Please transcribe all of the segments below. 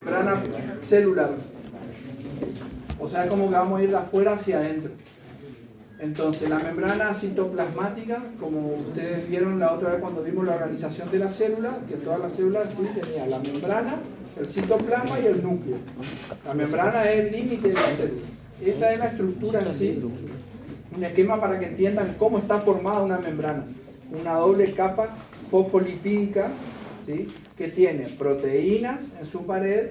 membrana celular. O sea, como que vamos a ir de afuera hacia adentro. Entonces, la membrana citoplasmática, como ustedes vieron la otra vez cuando vimos la organización de la célula, que todas las células tenían la membrana, el citoplasma y el núcleo. La membrana es el límite de la célula. Esta es la estructura en sí. Un esquema para que entiendan cómo está formada una membrana. Una doble capa fosfolipídica, ¿sí?, que tiene proteínas en su pared,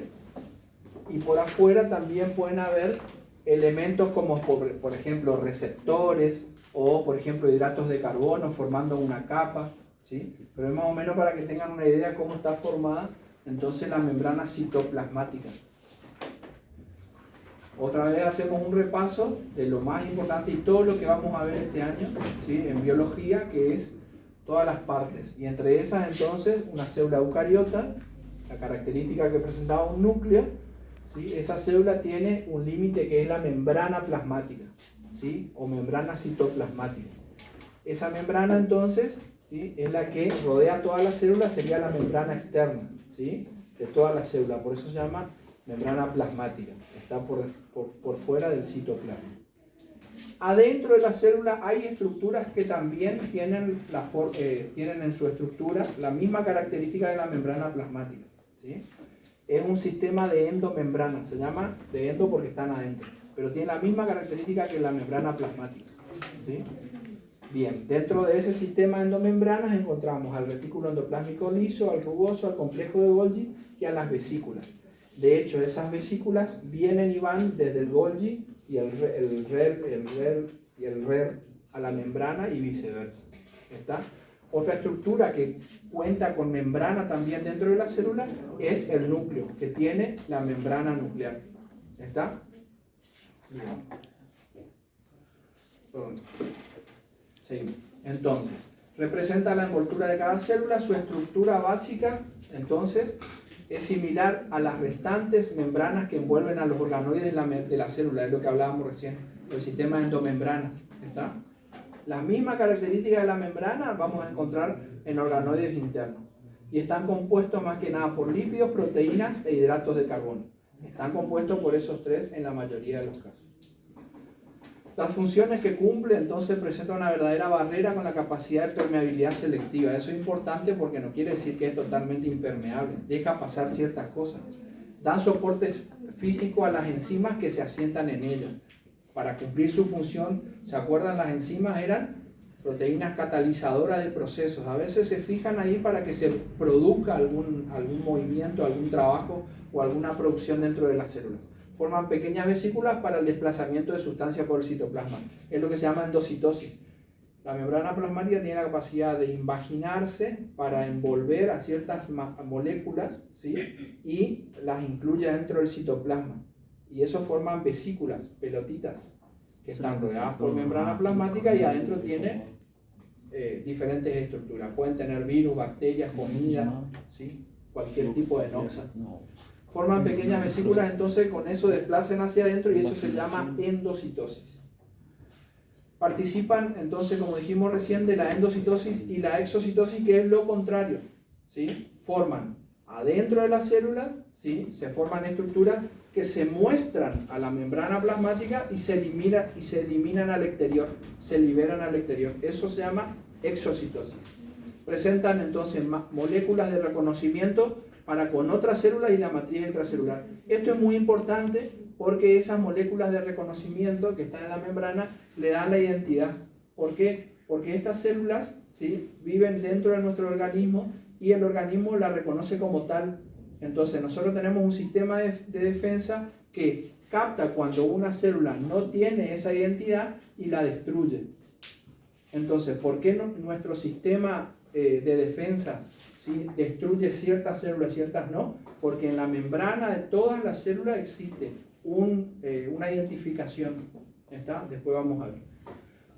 y por afuera también pueden haber elementos como por ejemplo receptores o por ejemplo hidratos de carbono formando una capa, ¿sí? Pero es más o menos para que tengan una idea de cómo está formada entonces la membrana citoplasmática. Otra vez hacemos un repaso de lo más importante y todo lo que vamos a ver este año, ¿sí?, en biología, que es todas las partes, y entre esas entonces una célula eucariota, la característica que presentaba un núcleo, ¿sí? Esa célula tiene un límite que es la membrana plasmática, ¿sí?, o membrana citoplasmática. Esa membrana entonces, ¿sí?, es la que rodea todas las células, sería la membrana externa, ¿sí?, de todas las células, por eso se llama membrana plasmática, está por fuera del citoplasma. Adentro de la célula hay estructuras que también tienen en su estructura la misma característica de la membrana plasmática, ¿sí? Es un sistema de endomembrana, se llama de endo porque están adentro, pero tiene la misma característica que la membrana plasmática, ¿sí? Bien, dentro de ese sistema de endomembranas encontramos al retículo endoplásmico liso, al rugoso, al complejo de Golgi y a las vesículas. De hecho, esas vesículas vienen y van desde el Golgi y el RER a la membrana y viceversa. ¿Está? Otra estructura que cuenta con membrana también dentro de la célula es el núcleo, que tiene la membrana nuclear. ¿Está? Bien. Seguimos. Entonces, representa la envoltura de cada célula, su estructura básica, entonces, es similar a las restantes membranas que envuelven a los organoides de la célula, es lo que hablábamos recién, el sistema endomembrana. ¿Está? La misma característica de la membrana vamos a encontrar en organoides internos. Y están compuestos más que nada por lípidos, proteínas e hidratos de carbono. Están compuestos por esos tres en la mayoría de los casos. Las funciones que cumple entonces presentan una verdadera barrera con la capacidad de permeabilidad selectiva. Eso es importante porque no quiere decir que es totalmente impermeable. Deja pasar ciertas cosas. Dan soporte físico a las enzimas que se asientan en ellas. Para cumplir su función, ¿se acuerdan? Las enzimas eran proteínas catalizadoras de procesos. A veces se fijan ahí para que se produzca algún movimiento, algún trabajo o alguna producción dentro de la célula. Forman pequeñas vesículas para el desplazamiento de sustancias por el citoplasma. Es lo que se llama endocitosis. La membrana plasmática tiene la capacidad de invaginarse para envolver a ciertas moléculas, ¿sí?, y las incluye dentro del citoplasma. Y eso forman vesículas, pelotitas, que están rodeadas por membrana plasmática y adentro tiene diferentes estructuras. Pueden tener virus, bacterias, comida, ¿sí?, cualquier tipo de noxa. Forman pequeñas vesículas, entonces con eso desplazan hacia adentro y eso se llama endocitosis. Participan entonces, como dijimos recién, de la endocitosis y la exocitosis, que es lo contrario, ¿sí? Forman adentro de la célula, ¿sí?, se forman estructuras que se muestran a la membrana plasmática y se eliminan al exterior, se liberan al exterior. Eso se llama exocitosis. Presentan entonces moléculas de reconocimiento para con otras células y la matriz intracelular. Esto es muy importante porque esas moléculas de reconocimiento que están en la membrana le dan la identidad. ¿Por qué? Porque estas células, ¿sí?, viven dentro de nuestro organismo y el organismo la reconoce como tal. Entonces nosotros tenemos un sistema de defensa que capta cuando una célula no tiene esa identidad y la destruye. Entonces, ¿por qué nuestro sistema de defensa, ¿sí?, destruye ciertas células y ciertas no? Porque en la membrana de todas las células existe una identificación. ¿Está? Después vamos a ver.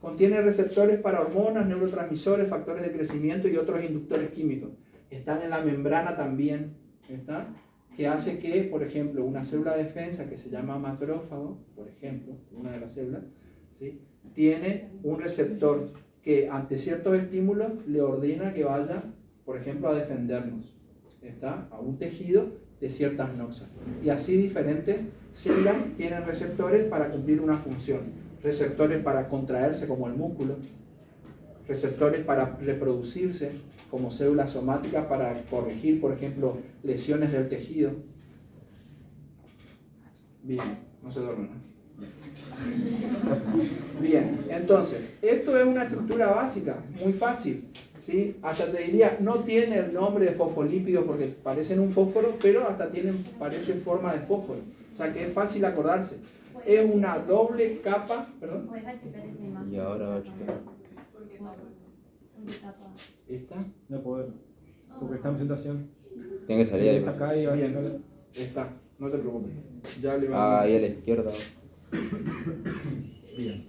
Contiene receptores para hormonas, neurotransmisores, factores de crecimiento y otros inductores químicos. Están en la membrana también, ¿está?, que hace que, por ejemplo, una célula de defensa que se llama macrófago, por ejemplo, una de las células, ¿sí?, tiene un receptor que ante ciertos estímulos le ordena que vaya, por ejemplo, a defendernos, ¿está?, a un tejido de ciertas noxas. Y así diferentes células tienen receptores para cumplir una función. Receptores para contraerse como el músculo, receptores para reproducirse como células somáticas para corregir, por ejemplo, lesiones del tejido. Bien, no se duermen, ¿no? Bien, entonces, esto es una estructura básica, muy fácil, ¿sí? Hasta te diría, no tiene el nombre de fosfolípido porque parecen un fósforo, pero hasta parecen forma de fósforo. O sea que es fácil acordarse. Es una doble capa, ¿perdón? Y ahora va a checar. ¿Esta? No puedo, porque está en presentación. Tiene que salir ahí. Empieza acá y va a Bien, checar. está, no te preocupes. Ya le Ah, va ahí a la izquierda. Bien.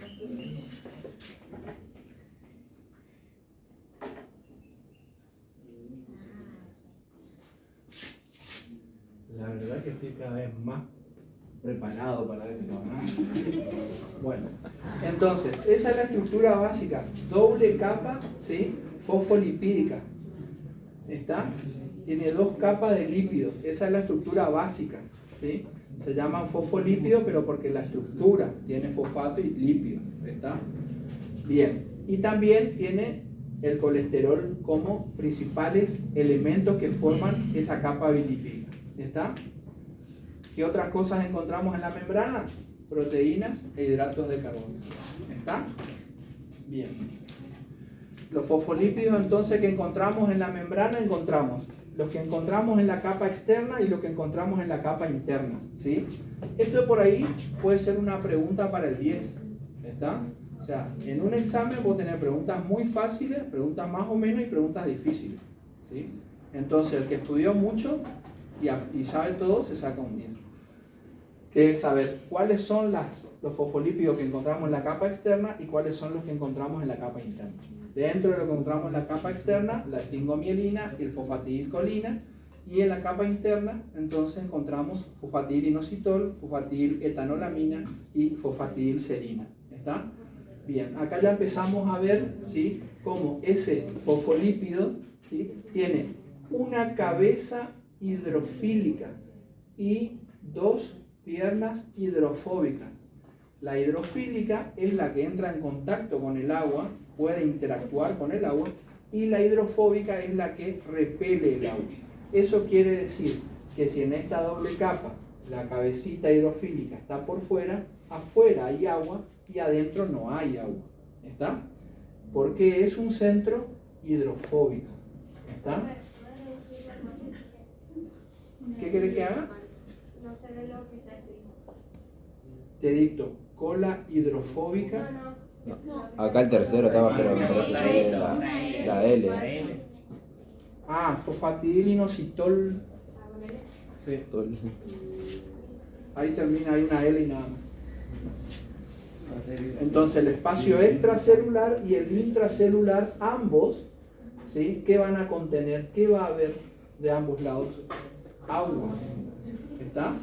La verdad que estoy cada vez más preparado para esto, ¿no? Bueno, entonces, esa es la estructura básica, doble capa, ¿sí? Fosfolipídica. ¿Está? Tiene dos capas de lípidos, esa es la estructura básica, ¿sí? Se llaman fosfolípidos, pero porque la estructura tiene fosfato y lípido, ¿está? Bien, y también tiene el colesterol como principales elementos que forman esa capa bilipídica, ¿está? ¿Qué otras cosas encontramos en la membrana? Proteínas e hidratos de carbono, ¿está? Bien. Los fosfolípidos entonces que encontramos en la membrana, encontramos los que encontramos en la capa externa y los que encontramos en la capa interna, ¿sí? Esto por ahí puede ser una pregunta para el 10, ¿está? O sea, en un examen vos tenés preguntas muy fáciles, preguntas más o menos y preguntas difíciles, ¿sí? Entonces, el que estudió mucho y sabe todo, se saca un 10. Que es saber cuáles son los fosfolípidos que encontramos en la capa externa y cuáles son los que encontramos en la capa interna. Dentro de lo que encontramos en la capa externa, la esfingomielina y el fosfatidilcolina, y en la capa interna, entonces encontramos fosfatidilinositol, fosfatidiletolamina y fosfatidilserina. ¿Está? Bien, acá ya empezamos a ver, ¿sí?, cómo ese fosfolípido, ¿sí?, tiene una cabeza hidrofílica y dos piernas hidrofóbicas. La hidrofílica es la que entra en contacto con el agua, puede interactuar con el agua, y la hidrofóbica es la que repele el agua. Eso quiere decir que si en esta doble capa la cabecita hidrofílica está por fuera, afuera hay agua y adentro no hay agua. ¿Está? Porque es un centro hidrofóbico. ¿Está? ¿Qué querés que haga? No sé de lo que está escrito. Te dicto, cola hidrofóbica. No. Acá el tercero estaba, pero me parece que es la L. Ah, fosfatidilinositol. Sí. Ahí termina, hay una L y nada más. Entonces el espacio extracelular y el intracelular, ambos, ¿sí?, ¿qué van a contener? ¿Qué va a haber de ambos lados? Agua. ¿Está?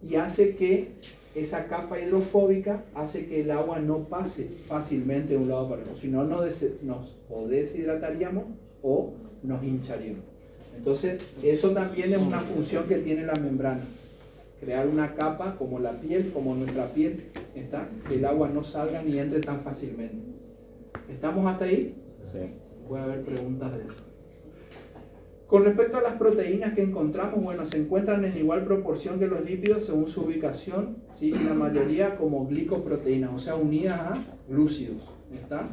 Y hace que esa capa hidrofóbica hace que el agua no pase fácilmente de un lado para otro. Si no, nos o deshidrataríamos o nos hincharíamos. Entonces, eso también es una función que tiene la membrana. Crear una capa como la piel, como nuestra piel, ¿está? Que el agua no salga ni entre tan fácilmente. ¿Estamos hasta ahí? Sí. Puede haber preguntas de eso. Con respecto a las proteínas que encontramos, bueno, se encuentran en igual proporción que los lípidos según su ubicación, ¿sí? La mayoría como glicoproteínas, o sea, unidas a glúcidos, ¿está?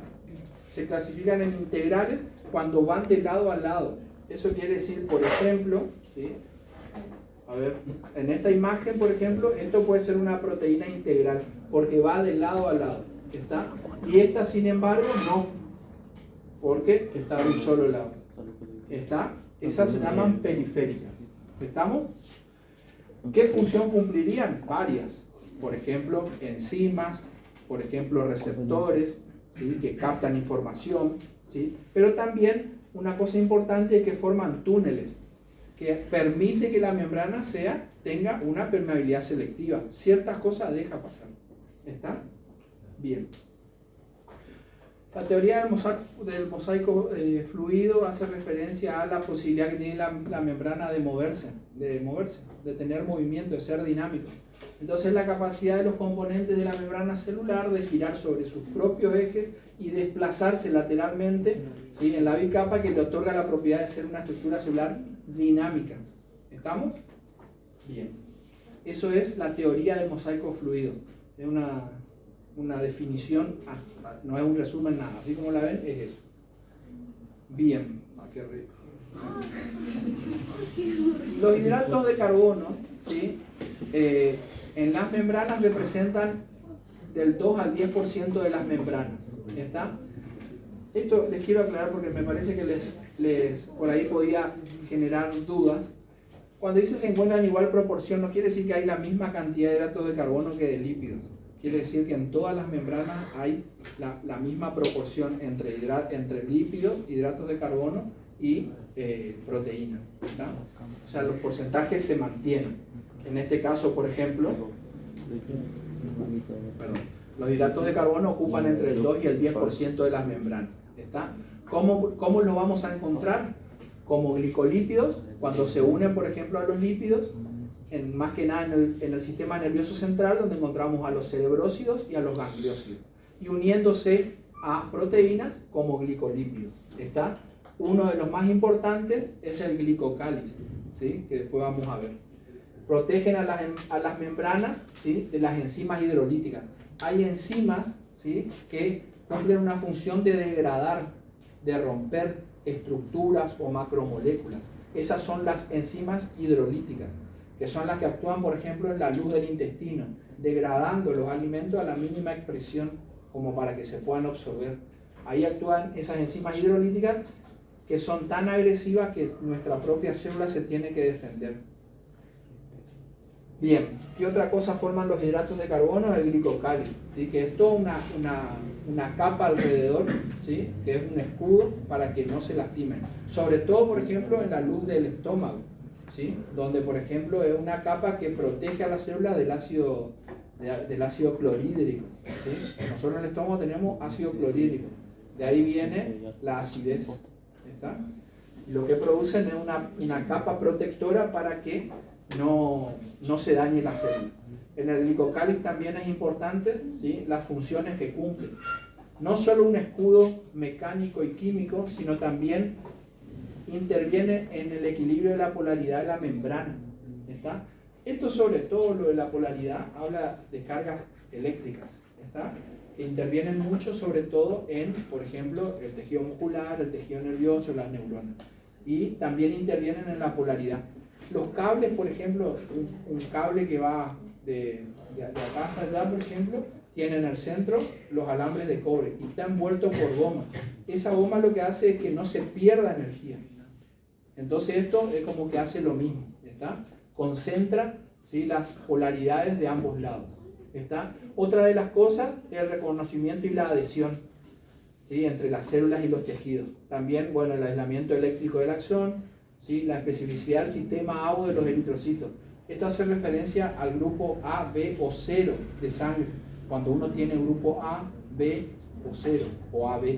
Se clasifican en integrales cuando van de lado a lado. Eso quiere decir, por ejemplo, ¿sí?, a ver, en esta imagen, por ejemplo, esto puede ser una proteína integral, porque va de lado a lado, ¿está? Y esta, sin embargo, no, porque está de un solo lado, ¿está? Esas se llaman periféricas, ¿estamos? ¿Qué función cumplirían? Varias, por ejemplo, enzimas, por ejemplo, receptores, ¿sí?, que captan información, ¿sí? Pero también una cosa importante es que forman túneles, que permite que la membrana tenga una permeabilidad selectiva. Ciertas cosas deja pasar. ¿Está? Bien. La teoría del mosaico fluido hace referencia a la posibilidad que tiene la membrana de moverse, de tener movimiento, de ser dinámico. Entonces la capacidad de los componentes de la membrana celular de girar sobre sus propios ejes y desplazarse lateralmente, ¿sí?, en la bicapa, que le otorga la propiedad de ser una estructura celular dinámica. ¿Estamos? Bien. Eso es la teoría del mosaico fluido. Es una definición, no es un resumen, nada. Así como la ven, es eso. Bien. Ah, qué rico. Los hidratos de carbono, ¿sí?, en las membranas representan del 2 al 10% de las membranas. ¿Está? Esto les quiero aclarar porque me parece que les por ahí podía generar dudas. Cuando dice se encuentran en igual proporción, no quiere decir que hay la misma cantidad de hidratos de carbono que de lípidos. Quiere decir que en todas las membranas hay la misma proporción entre lípidos, hidratos de carbono y proteínas. ¿Está? O sea, los porcentajes se mantienen. En este caso, por ejemplo, los hidratos de carbono ocupan entre el 2 y el 10% de las membranas. ¿Está? ¿Cómo lo vamos a encontrar? Como glicolípidos, cuando se unen, por ejemplo, a los lípidos, más que nada en el sistema nervioso central, donde encontramos a los cerebrósidos y a los gangliósidos, y uniéndose a proteínas como glicolípidos. ¿Está? Uno de los más importantes es el glicocálice, ¿sí?, que después vamos a ver. Protegen a las membranas, ¿sí?, de las enzimas hidrolíticas. Hay enzimas, ¿sí?, que cumplen una función de degradar, de romper estructuras o macromoléculas. Esas son las enzimas hidrolíticas, que son las que actúan, por ejemplo, en la luz del intestino, degradando los alimentos a la mínima expresión como para que se puedan absorber. Ahí actúan esas enzimas hidrolíticas que son tan agresivas que nuestra propia célula se tiene que defender. Bien, ¿qué otra cosa forman los hidratos de carbono? El glicocálice, ¿sí?, que es toda una capa alrededor, ¿sí?, que es un escudo para que no se lastimen. Sobre todo, por ejemplo, en la luz del estómago, ¿sí?, donde, por ejemplo, es una capa que protege a las células del ácido clorhídrico, ¿sí? Nosotros en el estómago tenemos ácido clorhídrico, de ahí viene la acidez. ¿Está? Lo que producen es una capa protectora para que no se dañe la célula. En el glicocálice también es importante, ¿sí?, las funciones que cumple. No solo un escudo mecánico y químico, sino también interviene en el equilibrio de la polaridad de la membrana. ¿Está? Esto, sobre todo lo de la polaridad, habla de cargas eléctricas. ¿Está? Que intervienen mucho, sobre todo en, por ejemplo, el tejido muscular, el tejido nervioso, las neuronas. Y también intervienen en la polaridad. Los cables, por ejemplo, un cable que va de acá hasta allá, por ejemplo, tiene en el centro los alambres de cobre y está envuelto por goma. Esa goma lo que hace es que no se pierda energía. Entonces esto es como que hace lo mismo, ¿está? Concentra, ¿sí?, las polaridades de ambos lados. ¿Está? Otra de las cosas es el reconocimiento y la adhesión, ¿sí?, entre las células y los tejidos. También, bueno, el aislamiento eléctrico de la acción, ¿sí?, la especificidad del sistema ABO de los eritrocitos. Esto hace referencia al grupo A, B o 0 de sangre. Cuando uno tiene grupo A, B o 0 o AB,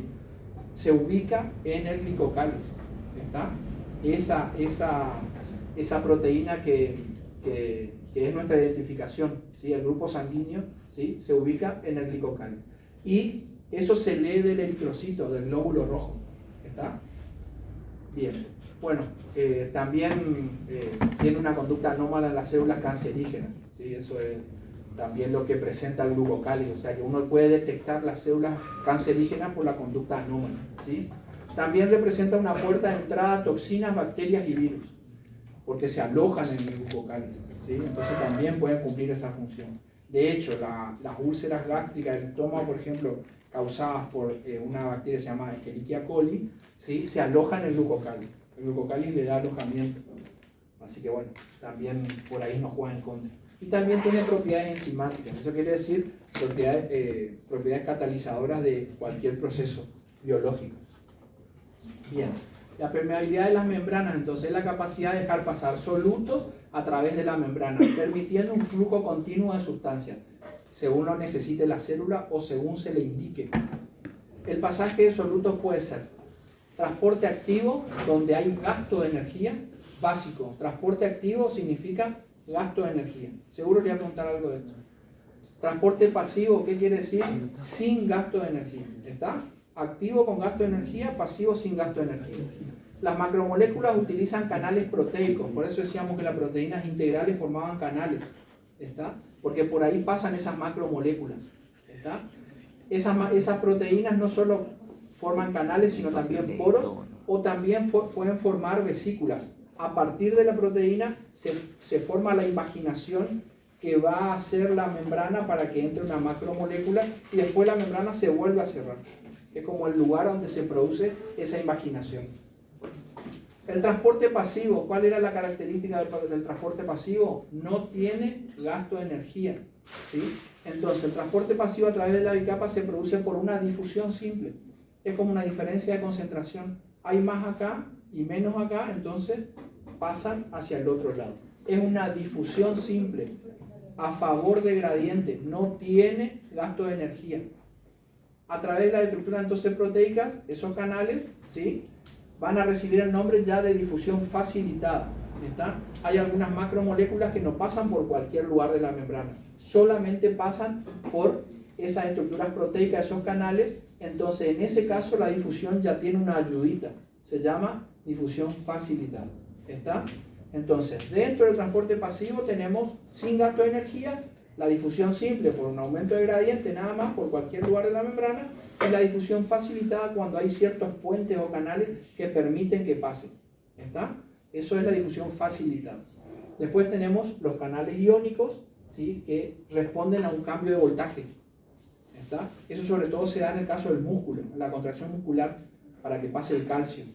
se ubica en el glicocálice. ¿Está? Esa proteína que es nuestra identificación, ¿sí?, el grupo sanguíneo, ¿sí?, se ubica en el glicocálice. Y eso se lee del eritrocito, del glóbulo rojo. ¿Está? Bien. Bueno, también tiene una conducta anómala en las células cancerígenas, ¿sí? Eso es también lo que presenta el glucocálice, o sea que uno puede detectar las células cancerígenas por la conducta anómala, ¿sí? También representa una puerta de entrada a toxinas, bacterias y virus, porque se alojan en el glucocálice, ¿sí? Entonces también pueden cumplir esa función. De hecho, las úlceras gástricas del estómago, por ejemplo, causadas por una bacteria que se llama Escherichia coli, ¿sí?, se alojan en el glucocálice. El glucocálice le da alojamiento. Así que bueno, también por ahí nos juega en contra. Y también tiene propiedades enzimáticas. Eso quiere decir propiedades catalizadoras de cualquier proceso biológico. Bien. La permeabilidad de las membranas, entonces, es la capacidad de dejar pasar solutos a través de la membrana, permitiendo un flujo continuo de sustancias, según lo necesite la célula o según se le indique. El pasaje de solutos puede ser transporte activo, donde hay gasto de energía, básico. Transporte activo significa gasto de energía. Seguro le voy a preguntar algo de esto. Transporte pasivo, ¿qué quiere decir? Sin gasto de energía. ¿Está? Activo con gasto de energía, pasivo sin gasto de energía. Las macromoléculas utilizan canales proteicos, por eso decíamos que las proteínas integrales formaban canales. ¿Está? Porque por ahí pasan esas macromoléculas. ¿Está? Esas proteínas no solo forman canales, sino también poros, o también pueden formar vesículas. A partir de la proteína se forma la invaginación que va a hacer la membrana para que entre una macromolécula y después la membrana se vuelve a cerrar. Es como el lugar donde se produce esa invaginación. El transporte pasivo, ¿cuál era la característica del transporte pasivo? No tiene gasto de energía, ¿sí? Entonces, el transporte pasivo a través de la bicapa se produce por una difusión simple. Es como una diferencia de concentración. Hay más acá y menos acá, entonces pasan hacia el otro lado. Es una difusión simple, a favor de gradiente, no tiene gasto de energía. A través de la estructura entonces proteica, esos canales, ¿sí?, van a recibir el nombre ya de difusión facilitada. ¿Está? Hay algunas macromoléculas que no pasan por cualquier lugar de la membrana, solamente pasan por esas estructuras proteicas, esos canales. Entonces en ese caso la difusión ya tiene una ayudita, se llama difusión facilitada. ¿Está? Entonces dentro del transporte pasivo tenemos sin gasto de energía la difusión simple por un aumento de gradiente nada más por cualquier lugar de la membrana, y la difusión facilitada cuando hay ciertos puentes o canales que permiten que pasen. ¿Está? Eso es la difusión facilitada. Después tenemos los canales iónicos, ¿sí?, que responden a un cambio de voltaje. ¿Está? Eso sobre todo se da en el caso del músculo, la contracción muscular para que pase el calcio.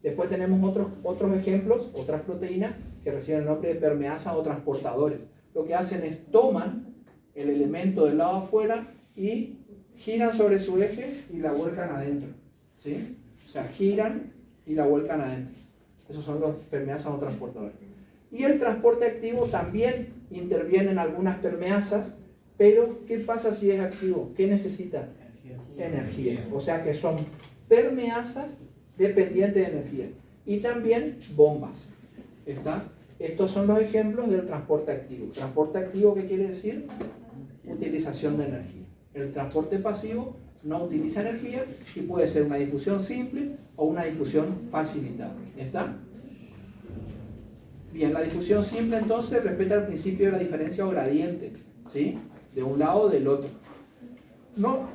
Después tenemos otros ejemplos, otras proteínas que reciben el nombre de permeasas o transportadores. Lo que hacen es toman el elemento del lado afuera y giran sobre su eje y la vuelcan adentro. ¿Sí? O sea, giran y la vuelcan adentro. Esos son los permeasas o transportadores. Y el transporte activo también interviene en algunas permeasas, pero ¿qué pasa si es activo? ¿Qué necesita? Energía. O sea que son permeasas dependientes de energía. Y también bombas. ¿Está? Estos son los ejemplos del transporte activo. ¿Transporte activo qué quiere decir? Utilización de energía. El transporte pasivo no utiliza energía y puede ser una difusión simple o una difusión facilitada. ¿Está? Bien, la difusión simple entonces respeta el principio de la diferencia o gradiente, ¿sí?, de un lado o del otro. No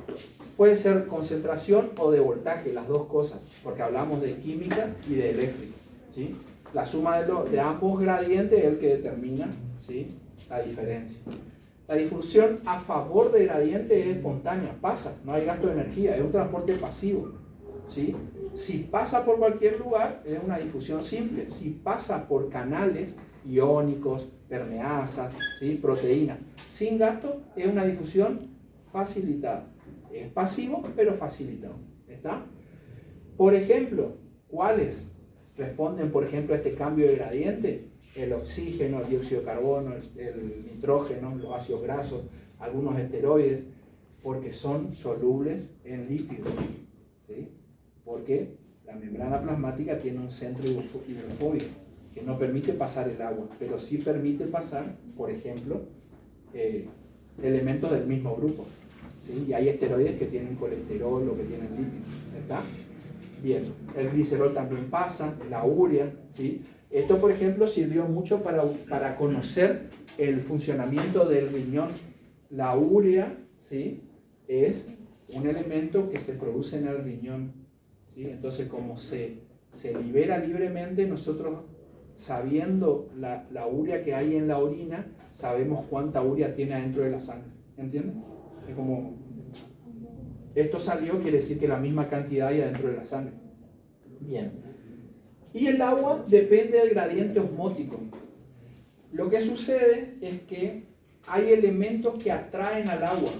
puede ser concentración o de voltaje, las dos cosas, porque hablamos de química y de eléctrica, ¿sí? La suma de ambos gradientes es el que determina, ¿sí?, la diferencia. La difusión a favor de gradiente es espontánea, pasa, no hay gasto de energía, es un transporte pasivo, ¿sí? Si pasa por cualquier lugar, es una difusión simple. Si pasa por canales iónicos, permeasas, ¿sí?, proteínas, sin gasto, es una difusión facilitada. Es pasivo, pero facilitado. ¿Está? Por ejemplo, ¿cuáles responden, por ejemplo, a este cambio de gradiente? El oxígeno, el dióxido de carbono, el nitrógeno, los ácidos grasos, algunos esteroides, porque son solubles en lípidos, ¿sí? Porque la membrana plasmática tiene un centro hidrofóbico que no permite pasar el agua, pero sí permite pasar, por ejemplo, elementos del mismo grupo, ¿sí? Y hay esteroides que tienen colesterol o que tienen lípidos. ¿Está? Bien, el glicerol también pasa, la urea, ¿sí? Esto, por ejemplo, sirvió mucho para conocer el funcionamiento del riñón. La urea, ¿sí?, es un elemento que se produce en el riñón, ¿sí? Entonces, como se libera libremente, nosotros, sabiendo la urea que hay en la orina, sabemos cuánta urea tiene adentro de la sangre. ¿Entiendes? Es como, esto salió, quiere decir que la misma cantidad hay adentro de la sangre. Bien. Y el agua depende del gradiente osmótico. Lo que sucede es que hay elementos que atraen al agua.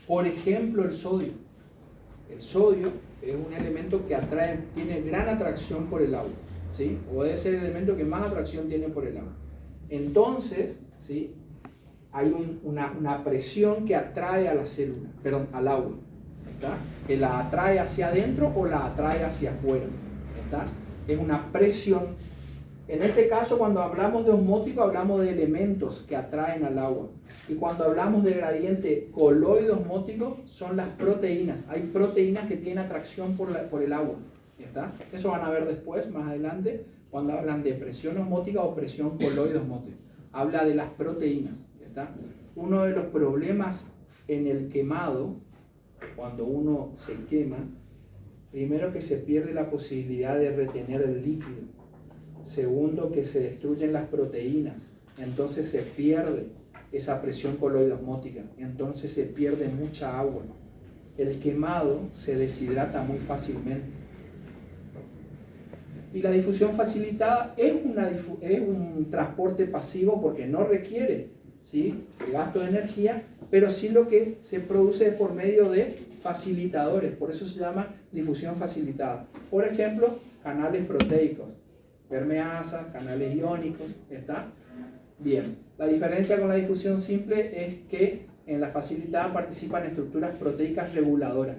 Por ejemplo, el sodio. El sodio es un elemento que atrae, tiene gran atracción por el agua, ¿sí? O debe ser el elemento que más atracción tiene por el agua. Entonces, ¿sí?, hay una presión que atrae a la célula, perdón, al agua. ¿está? Que la atrae hacia adentro o la atrae hacia afuera, ¿está? Es una presión. En este caso, cuando hablamos de osmótico, hablamos de elementos que atraen al agua. Y cuando hablamos de gradiente coloide-osmótico, son las proteínas. Hay proteínas que tienen atracción por el agua, ¿está? Eso van a ver después, más adelante, cuando hablan de presión osmótica o presión coloide-osmótica. Habla de las proteínas, ¿está? Uno de los problemas en el quemado, cuando uno se quema, primero que se pierde la posibilidad de retener el líquido. Segundo, que se destruyen las proteínas. Entonces se pierde esa presión coloide-osmótica. Entonces se pierde mucha agua. El quemado se deshidrata muy fácilmente. Y la difusión facilitada es un transporte pasivo porque no requiere, ¿sí?, el gasto de energía, pero sí lo que se produce por medio de facilitadores. Por eso se llama difusión facilitada. Por ejemplo, canales proteicos, permeasas, canales iónicos, ¿está? Bien, la diferencia con la difusión simple es que en la facilitada participan estructuras proteicas reguladoras.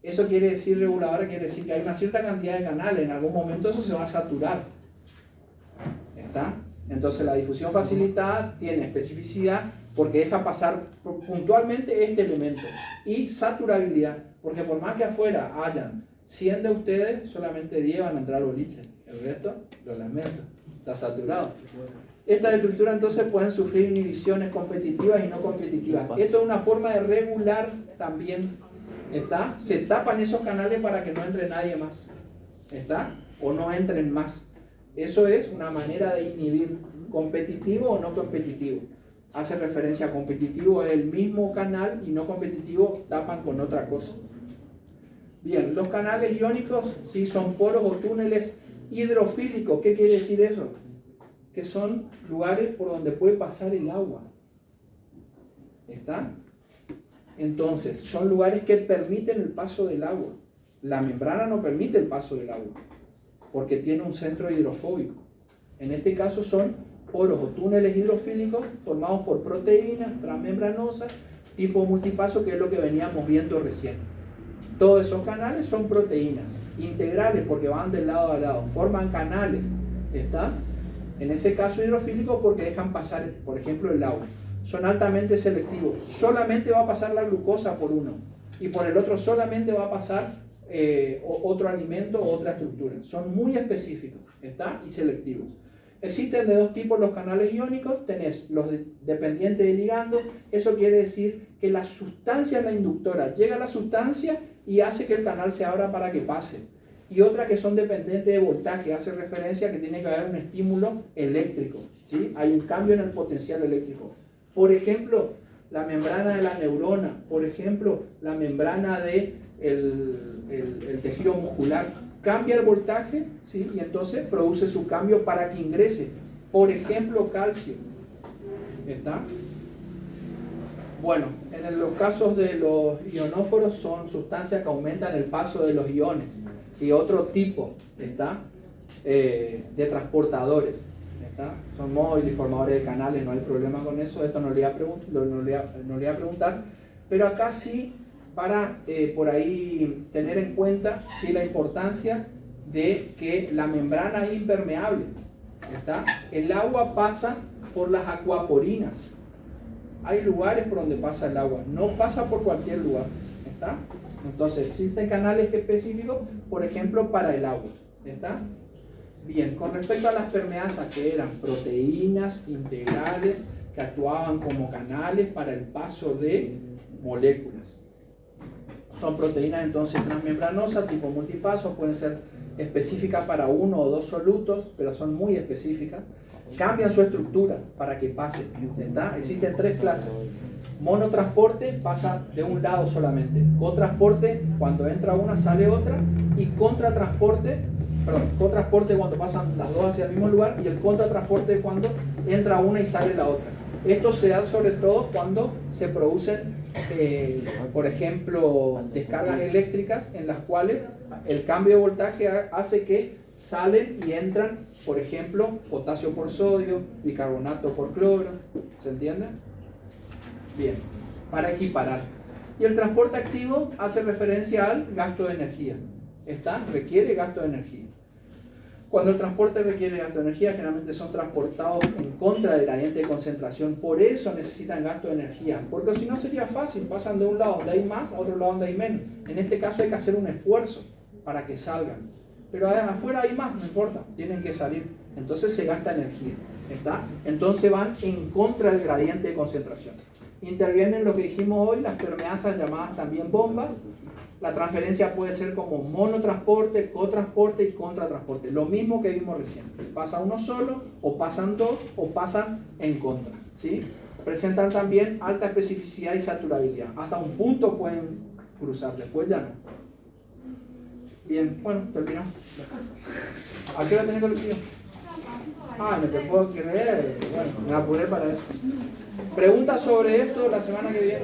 Eso quiere decir, reguladora quiere decir que hay una cierta cantidad de canales, en algún momento eso se va a saturar, ¿está? Entonces la difusión facilitada tiene especificidad porque deja pasar puntualmente este elemento, y saturabilidad, porque por más que afuera hayan 100 de ustedes, solamente 10 van a entrar al boliche. El resto, lo lamento, está saturado. Estas estructuras entonces pueden sufrir inhibiciones competitivas y no competitivas. Esto es una forma de regular también, ¿está? Se tapan esos canales para que no entre nadie más, ¿está? O no entren más. Eso es una manera de inhibir, competitivo o no competitivo. Hace referencia a competitivo, es el mismo canal, y no competitivo tapan con otra cosa. Bien, los canales iónicos sí son poros o túneles hidrofílicos. ¿Qué quiere decir eso? Que son lugares por donde puede pasar el agua, ¿está? Entonces, son lugares que permiten el paso del agua. La membrana no permite el paso del agua, porque tiene un centro hidrofóbico. En este caso son poros o túneles hidrofílicos formados por proteínas transmembranosas tipo multipaso, que es lo que veníamos viendo recién. Todos esos canales son proteínas integrales porque van de lado a lado, forman canales, ¿está? En ese caso hidrofílico porque dejan pasar, por ejemplo, el agua. Son altamente selectivos, solamente va a pasar la glucosa por uno, y por el otro solamente va a pasar otro alimento o otra estructura. Son muy específicos, ¿está? Y selectivos. Existen de dos tipos los canales iónicos. Tenés los dependientes de ligando. Eso quiere decir que la sustancia es la inductora. Llega la sustancia y hace que el canal se abra para que pase. Y otras que son dependientes de voltaje. Hace referencia a que tiene que haber un estímulo eléctrico, ¿sí? Hay un cambio en el potencial eléctrico. Por ejemplo, la membrana de la neurona. Por ejemplo, la membrana del el tejido muscular. Cambia el voltaje, ¿sí? Y entonces produce su cambio para que ingrese. Por ejemplo, calcio. ¿Está? Bueno, en los casos de los ionóforos son sustancias que aumentan el paso de los iones. ¿Sí? Otro tipo, ¿está? De transportadores. ¿Está? Son móviles y formadores de canales, no hay problema con eso. Esto no le voy a preguntar. Pero acá sí, para por ahí tener en cuenta, sí, la importancia de que la membrana es impermeable, ¿está? El agua pasa por las acuaporinas. Hay lugares por donde pasa el agua, no pasa por cualquier lugar, ¿está? Entonces existen canales específicos, por ejemplo, para el agua, ¿está? Bien, con respecto a las permeasas, que eran proteínas integrales que actuaban como canales para el paso de moléculas. Son proteínas entonces transmembranosas, tipo multipaso, pueden ser específicas para uno o dos solutos, pero son muy específicas. Cambian su estructura para que pase, ¿está? Existen tres clases. Monotransporte, pasa de un lado solamente. Cotransporte, cuando entra una sale otra. Y cotransporte cuando pasan las dos hacia el mismo lugar. Y el contratransporte cuando entra una y sale la otra. Esto se da sobre todo cuando se producen, por ejemplo, descargas eléctricas en las cuales el cambio de voltaje hace que salen y entran, por ejemplo, potasio por sodio, bicarbonato por cloro. ¿Se entiende? Bien, para equiparar. Y el transporte activo hace referencia al gasto de energía. Requiere gasto de energía. Cuando el transporte requiere gasto de energía, generalmente son transportados en contra del gradiente de concentración. Por eso necesitan gasto de energía. Porque si no sería fácil. Pasan de un lado donde hay más a otro lado donde hay menos. En este caso hay que hacer un esfuerzo para que salgan. Pero afuera hay más, no importa. Tienen que salir. Entonces se gasta energía. Entonces van en contra del gradiente de concentración. Intervienen lo que dijimos hoy, las permeasas llamadas también bombas. La transferencia puede ser como monotransporte, cotransporte y contratransporte. Lo mismo que vimos recién. Pasa uno solo, o pasan dos, o pasan en contra. ¿Sí? Presentan también alta especificidad y saturabilidad. Hasta un punto pueden cruzar, después ya no. Bien, bueno, terminó. ¿A qué hora tenés colectivo? Ah, no te puedo creer. Bueno, me apuré para eso. Preguntas sobre esto la semana que viene.